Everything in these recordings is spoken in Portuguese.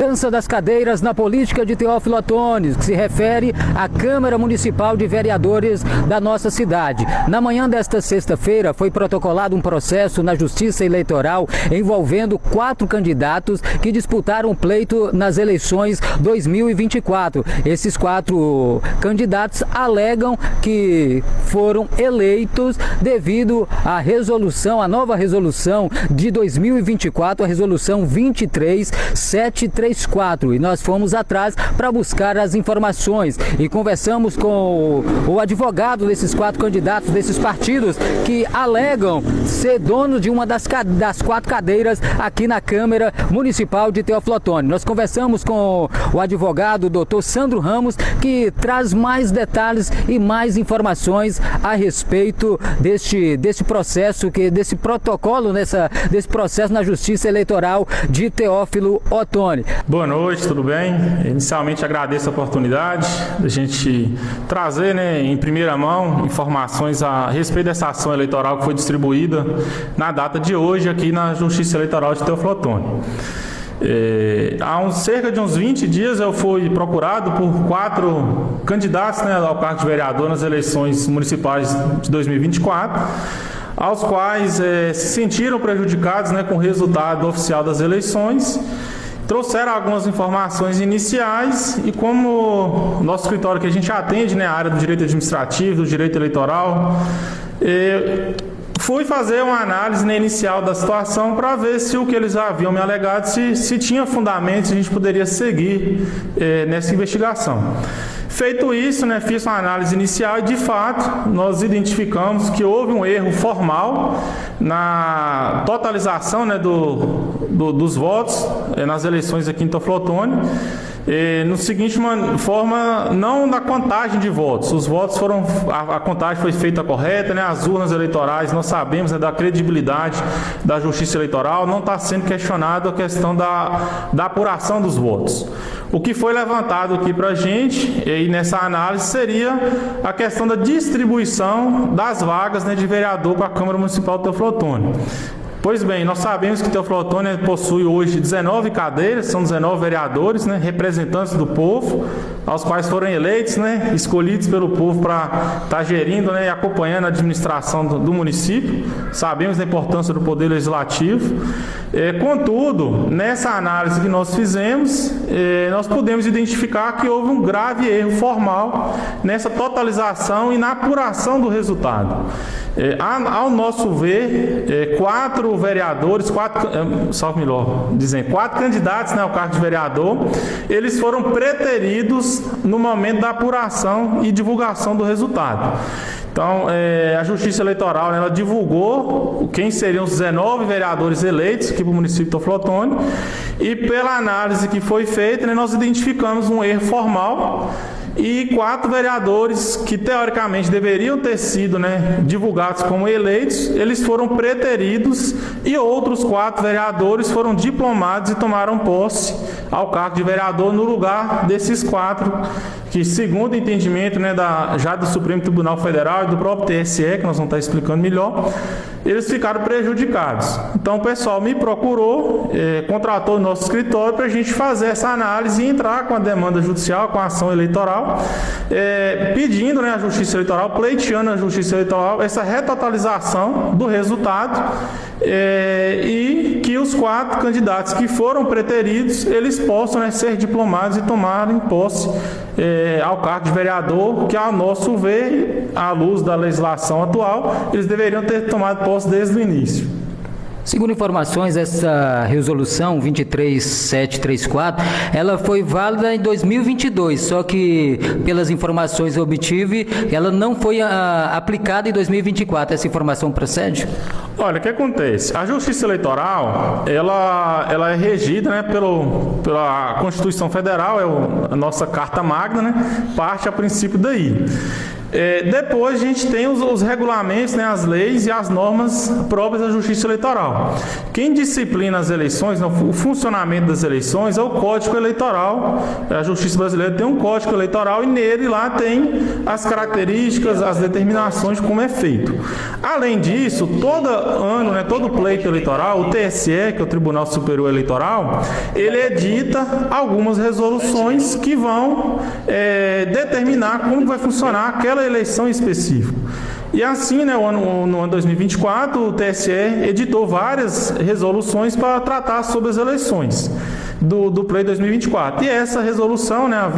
Dança das cadeiras na política de Teófilo Otoni, que se refere à Câmara Municipal de Vereadores da nossa cidade. Na manhã desta sexta-feira foi protocolado um processo na Justiça Eleitoral envolvendo 4 candidatos que disputaram o pleito nas eleições 2024. Esses 4 candidatos alegam que foram eleitos devido à resolução, a nova resolução de 2024, a resolução 23734. E nós fomos atrás para buscar as informações e conversamos com o advogado desses 4 candidatos, desses partidos que alegam ser dono de uma das 4 cadeiras aqui na Câmara Municipal de Teófilo Otoni. Nós conversamos com o advogado Dr. Sandro Ramos, que traz mais detalhes e mais informações a respeito desse processo, desse protocolo, desse processo na Justiça Eleitoral de Teófilo Otoni. Boa noite, tudo bem? Inicialmente agradeço a oportunidade de a gente trazer, em primeira mão, informações a respeito dessa ação eleitoral que foi distribuída na data de hoje aqui na Justiça Eleitoral de Teófilo Otoni. Há cerca de uns 20 dias eu fui procurado por 4 candidatos ao cargo de vereador nas eleições municipais de 2024, aos quais se sentiram prejudicados com o resultado oficial das eleições. Trouxeram algumas informações iniciais e como o nosso escritório que a gente atende, a área do direito administrativo, do direito eleitoral, fui fazer uma análise inicial da situação para ver se o que eles haviam me alegado, se tinha fundamento, se a gente poderia seguir nessa investigação. Feito isso, fiz uma análise inicial e, de fato, nós identificamos que houve um erro formal na totalização dos votos nas eleições aqui em Teófilo Otoni. No seguinte forma, não na contagem de votos. Os votos a contagem foi feita correta, as urnas eleitorais, nós sabemos da credibilidade da Justiça Eleitoral, não está sendo questionado a questão da apuração dos votos. O que foi levantado aqui para a gente, e nessa análise, seria a questão da distribuição das vagas de vereador para a Câmara Municipal de Teófilo Otoni. Pois bem, nós sabemos que Teófilo Otoni possui hoje 19 cadeiras, são 19 vereadores, representantes do povo, aos quais foram eleitos, escolhidos pelo povo para estar gerindo e acompanhando a administração do município. Sabemos da importância do Poder Legislativo. Contudo, nessa análise que nós fizemos, nós pudemos identificar que houve um grave erro formal nessa totalização e na apuração do resultado. Ao nosso ver, 4 vereadores, 4 candidatos ao cargo de vereador, eles foram preteridos no momento da apuração e divulgação do resultado. Então, a Justiça Eleitoral ela divulgou quem seriam os 19 vereadores eleitos aqui para o município de Teófilo Otoni e pela análise que foi feita, nós identificamos um erro formal e 4 vereadores que teoricamente deveriam ter sido divulgados como eleitos, eles foram preteridos e outros 4 vereadores foram diplomados e tomaram posse ao cargo de vereador no lugar desses 4 que, segundo o entendimento já do Supremo Tribunal Federal e do próprio TSE, que nós vamos estar explicando melhor, eles ficaram prejudicados. Então o pessoal me procurou, contratou o nosso escritório para a gente fazer essa análise e entrar com a demanda judicial, com a ação eleitoral, pedindo à Justiça Eleitoral, pleiteando à Justiça Eleitoral essa retotalização do resultado e que os 4 candidatos que foram preteridos, eles possam ser diplomados e tomarem posse ao cargo de vereador, que, ao nosso ver, à luz da legislação atual, eles deveriam ter tomado posse desde o início. Segundo informações, essa resolução 23734, ela foi válida em 2022, só que pelas informações que eu obtive, ela não foi aplicada em 2024. Essa informação procede? Olha, o que acontece? A Justiça Eleitoral, ela é regida pela Constituição Federal, a nossa Carta Magna, parte a princípio daí. Depois a gente tem os regulamentos, né, as leis e as normas próprias da Justiça Eleitoral. Quem disciplina as eleições, o funcionamento das eleições, é o Código Eleitoral. A Justiça Brasileira tem um Código Eleitoral e nele lá tem as características, as determinações de como é feito. Além disso, todo ano, né, todo pleito eleitoral, o TSE, que é o Tribunal Superior Eleitoral, ele edita algumas resoluções que vão determinar como vai funcionar aquela eleição específica. E assim, né, no ano 2024, o TSE editou várias resoluções para tratar sobre as eleições do pleito 2024. E essa resolução, né, a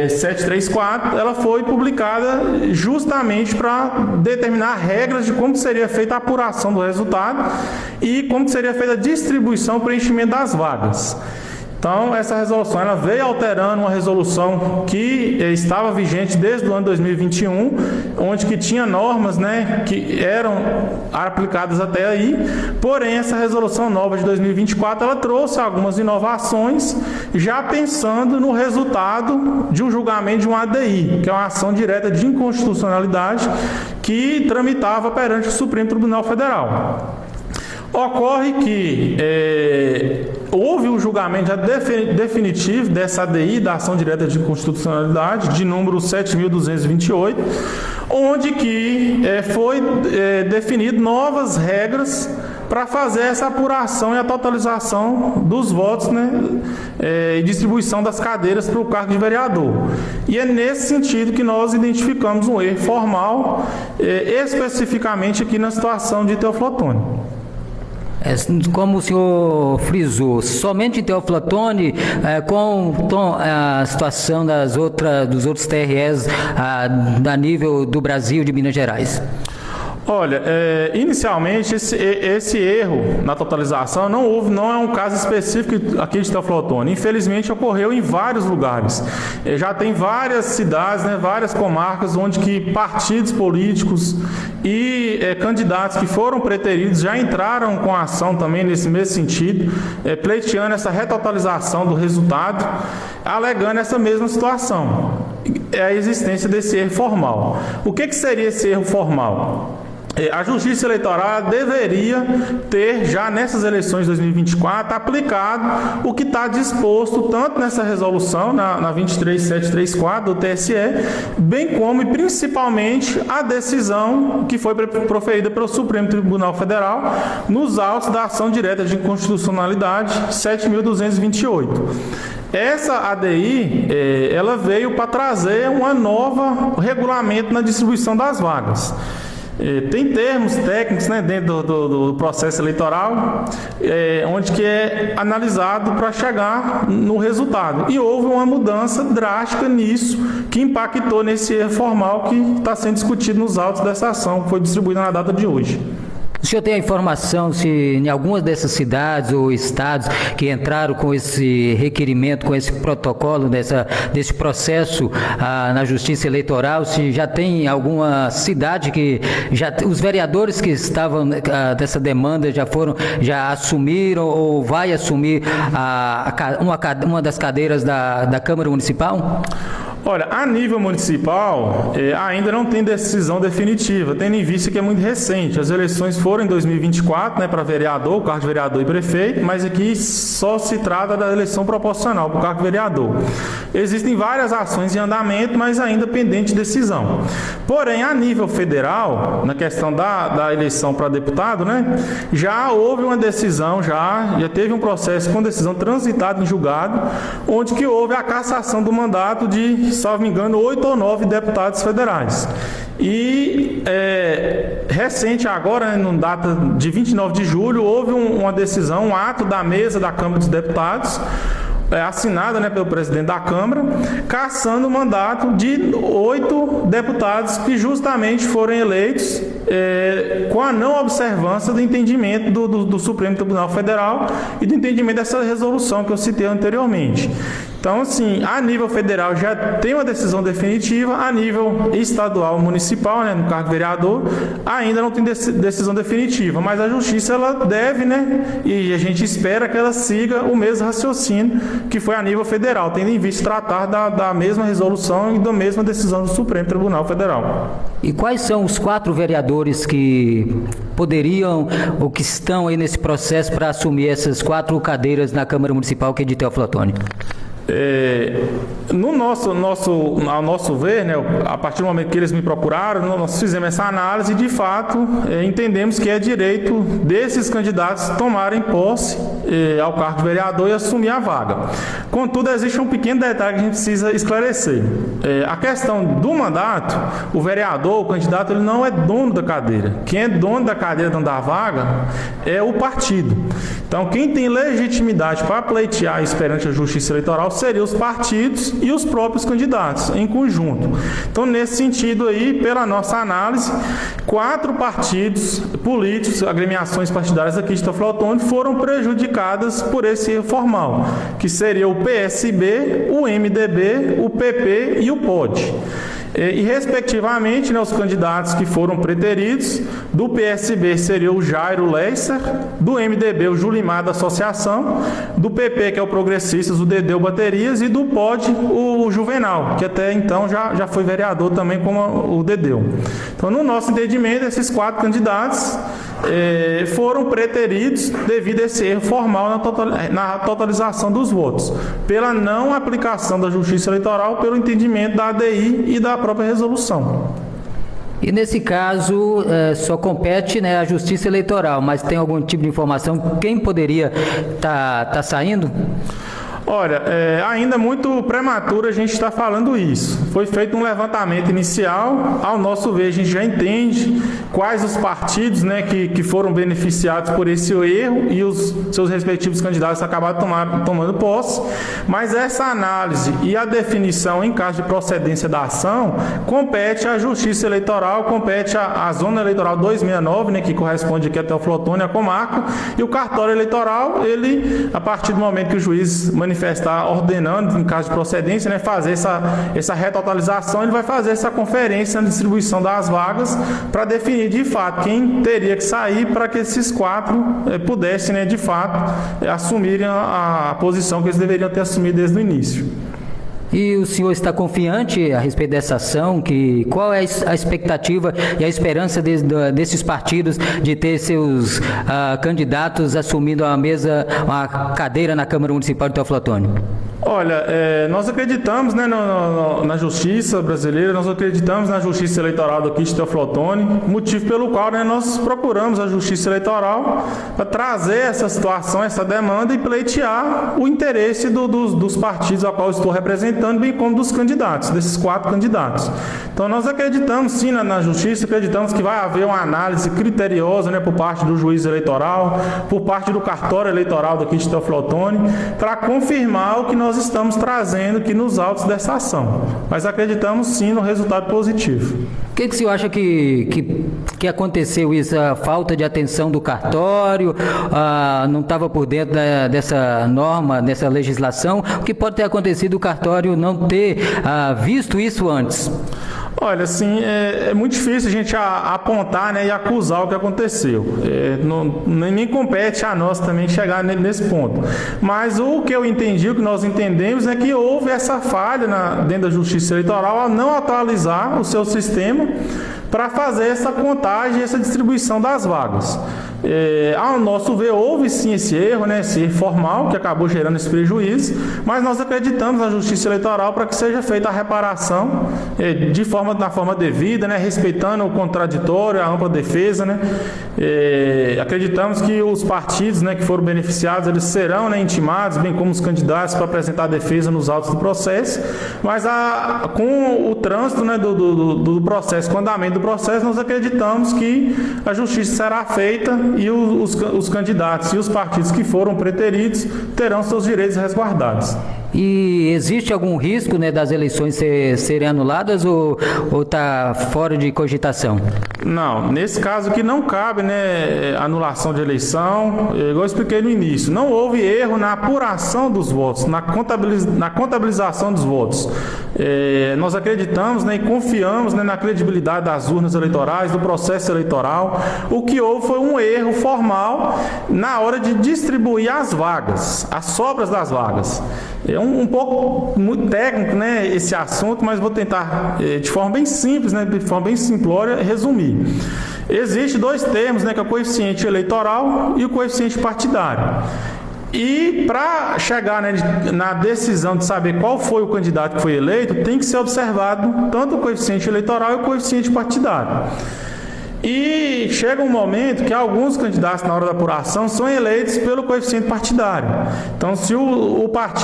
734, ela foi publicada justamente para determinar regras de como seria feita a apuração do resultado e como seria feita a distribuição e preenchimento das vagas. Então, essa resolução ela veio alterando uma resolução que estava vigente desde o ano 2021, onde que tinha normas, né, que eram aplicadas até aí, porém essa resolução nova de 2024 ela trouxe algumas inovações, já pensando no resultado de um julgamento de um ADI, que é uma ação direta de inconstitucionalidade que tramitava perante o Supremo Tribunal Federal. Ocorre que houve um julgamento já definitivo dessa ADI, da ação direta de inconstitucionalidade, de número 7.228, onde que foi definido novas regras para fazer essa apuração e a totalização dos votos, né, e distribuição das cadeiras para o cargo de vereador. E é nesse sentido que nós identificamos um erro formal, especificamente aqui na situação de Teófilo Otoni. Como o senhor frisou, somente em Teófilo Otoni, com a situação dos outros TREs a nível do Brasil, de Minas Gerais? Olha, inicialmente esse erro na totalização não é um caso específico aqui de Teófilo Otoni. Infelizmente ocorreu em vários lugares. Já tem várias cidades, né, várias comarcas onde que partidos políticos e candidatos que foram preteridos já entraram com a ação também nesse mesmo sentido, pleiteando essa retotalização do resultado, alegando essa mesma situação, a existência desse erro formal. O que seria esse erro formal? A Justiça Eleitoral deveria ter, já nessas eleições de 2024, aplicado o que está disposto tanto nessa resolução, na 23734 do TSE, bem como e principalmente a decisão que foi proferida pelo Supremo Tribunal Federal nos autos da ação direta de inconstitucionalidade 7.228. Essa ADI, ela veio para trazer um novo regulamento na distribuição das vagas. Tem termos técnicos, né, dentro do processo eleitoral, onde que é analisado para chegar no resultado. E houve uma mudança drástica nisso, que impactou nesse erro formal que está sendo discutido nos autos dessa ação, que foi distribuída na data de hoje. O senhor tem a informação se em algumas dessas cidades ou estados que entraram com esse requerimento, com esse protocolo desse processo na Justiça Eleitoral, se já tem alguma cidade que os vereadores que estavam dessa demanda já assumiram ou vai assumir uma das cadeiras da Câmara Municipal? Olha, a nível municipal, ainda não tem decisão definitiva, tendo em vista que é muito recente. As eleições foram em 2024, né, para vereador, cargo de vereador e prefeito, mas aqui só se trata da eleição proporcional para o cargo de vereador. Existem várias ações em andamento, mas ainda pendente de decisão. Porém, a nível federal, na questão da eleição para deputado, né, já houve uma decisão, já teve um processo com decisão transitada em julgado, onde que houve a cassação do mandato de, salvo me engano, 8 ou 9 deputados federais. E recente agora, na data de 29 de julho, houve uma decisão, um ato da mesa da Câmara dos Deputados, assinada, né, pelo presidente da Câmara, cassando o mandato de 8 deputados que justamente foram eleitos com a não observância do entendimento do Supremo Tribunal Federal e do entendimento dessa resolução que eu citei anteriormente. Então, assim, a nível federal já tem uma decisão definitiva, a nível estadual, municipal, né, no cargo de vereador, ainda não tem decisão definitiva, mas a Justiça, ela deve, né, e a gente espera que ela siga o mesmo raciocínio que foi a nível federal, tendo em vista tratar da mesma resolução e da mesma decisão do Supremo Tribunal Federal. E quais são os 4 vereadores que poderiam ou que estão aí nesse processo para assumir essas 4 cadeiras na Câmara Municipal que é de Teófilo Otoni? Ao nosso ver, né, a partir do momento que eles me procuraram, nós fizemos essa análise e, de fato, entendemos que é direito desses candidatos tomarem posse ao cargo de vereador e assumir a vaga. Contudo, existe um pequeno detalhe que a gente precisa esclarecer. A questão do mandato, o vereador, o candidato, ele não é dono da cadeira. Quem é dono da cadeira, dono da vaga, é o partido. Então, quem tem legitimidade para pleitear perante a Justiça Eleitoral seriam os partidos e os próprios candidatos, em conjunto. Então, nesse sentido aí, pela nossa análise, 4 partidos políticos, agremiações partidárias aqui de Teófilo Otoni foram prejudicadas por esse erro formal, que seria o PSB, o MDB, o PP e o POD. E, respectivamente, né, os candidatos que foram preteridos, do PSB seria o Jairo Leisser, do MDB o Julimar da Associação, do PP, que é o Progressistas, o Dedeu Baterias, e do POD o Juvenal, que até então já foi vereador também como o Dedeu. Então, no nosso entendimento, esses 4 candidatos foram preteridos devido a esse erro formal na totalização dos votos, pela não aplicação da Justiça Eleitoral, pelo entendimento da ADI e da própria resolução. E nesse caso, só compete, né, a Justiça Eleitoral, mas tem algum tipo de informação quem poderia tá saindo? Olha, ainda muito prematuro a gente está falando isso. Foi feito um levantamento inicial, ao nosso ver a gente já entende quais os partidos, né, que foram beneficiados por esse erro e os seus respectivos candidatos acabaram tomando posse, mas essa análise e a definição em caso de procedência da ação compete à Justiça Eleitoral, compete à Zona Eleitoral 269, né, que corresponde aqui a Teófilo Otoni, a comarca, e o cartório eleitoral, ele, a partir do momento que o juiz manifestar ordenando, em caso de procedência, né, fazer essa retotalização, ele vai fazer essa conferência na distribuição das vagas para definir de fato quem teria que sair para que esses 4 pudessem, né, de fato, assumirem a posição que eles deveriam ter assumido desde o início. E o senhor está confiante a respeito dessa ação? Qual é a expectativa e a esperança desses partidos de ter seus candidatos assumindo a cadeira na Câmara Municipal de Teófilo Otoni? Olha, nós acreditamos, né, na Justiça brasileira, nós acreditamos na Justiça Eleitoral daqui de Teófilo Otoni, motivo pelo qual, né, nós procuramos a Justiça Eleitoral para trazer essa situação, essa demanda e pleitear o interesse dos partidos a qual eu estou representando, bem como dos candidatos, desses 4 candidatos. Então, nós acreditamos sim na Justiça, acreditamos que vai haver uma análise criteriosa, né, por parte do juiz eleitoral, por parte do cartório eleitoral daqui de Teófilo Otoni, para confirmar o que nós estamos trazendo aqui nos autos dessa ação. Mas acreditamos sim no resultado positivo. O que o senhor acha que aconteceu isso? A falta de atenção do cartório, não estava por dentro dessa norma, dessa legislação? O que pode ter acontecido o cartório não ter visto isso antes? Olha, assim, é muito difícil a gente apontar, né, e acusar o que aconteceu. Nem compete a nós também chegar nesse ponto. Mas o que eu entendi, o que nós entendemos, é que houve essa falha dentro da Justiça Eleitoral ao não atualizar o seu sistema para fazer essa contagem e essa distribuição das vagas. Ao nosso ver, houve sim esse erro, né, esse erro formal que acabou gerando esse prejuízo, mas nós acreditamos na Justiça Eleitoral para que seja feita a reparação na forma devida, né, respeitando o contraditório, a ampla defesa, né. Acreditamos que os partidos, né, que foram beneficiados, eles serão, né, intimados, bem como os candidatos, para apresentar a defesa nos autos do processo, mas com o trânsito, né, do processo, com o andamento do processo, nós acreditamos que a justiça será feita e os candidatos e os partidos que foram preteridos terão seus direitos resguardados. E existe algum risco, né, das eleições serem anuladas ou está fora de cogitação? Não, nesse caso aqui não cabe, né, anulação de eleição, igual eu expliquei no início. Não houve erro na apuração dos votos, na contabilização dos votos. Nós acreditamos, né, e confiamos, né, na credibilidade das urnas eleitorais, do processo eleitoral. O que houve foi um erro formal na hora de distribuir as vagas, as sobras das vagas. É um pouco muito técnico, né, esse assunto, mas vou tentar, de forma bem simples, né, de forma bem simplória, resumir. Existem dois termos, né, que é o coeficiente eleitoral e o coeficiente partidário. E para chegar, né, na decisão de saber qual foi o candidato que foi eleito, tem que ser observado tanto o coeficiente eleitoral e o coeficiente partidário. E chega um momento que alguns candidatos, na hora da apuração, são eleitos pelo coeficiente partidário. Então, se o partido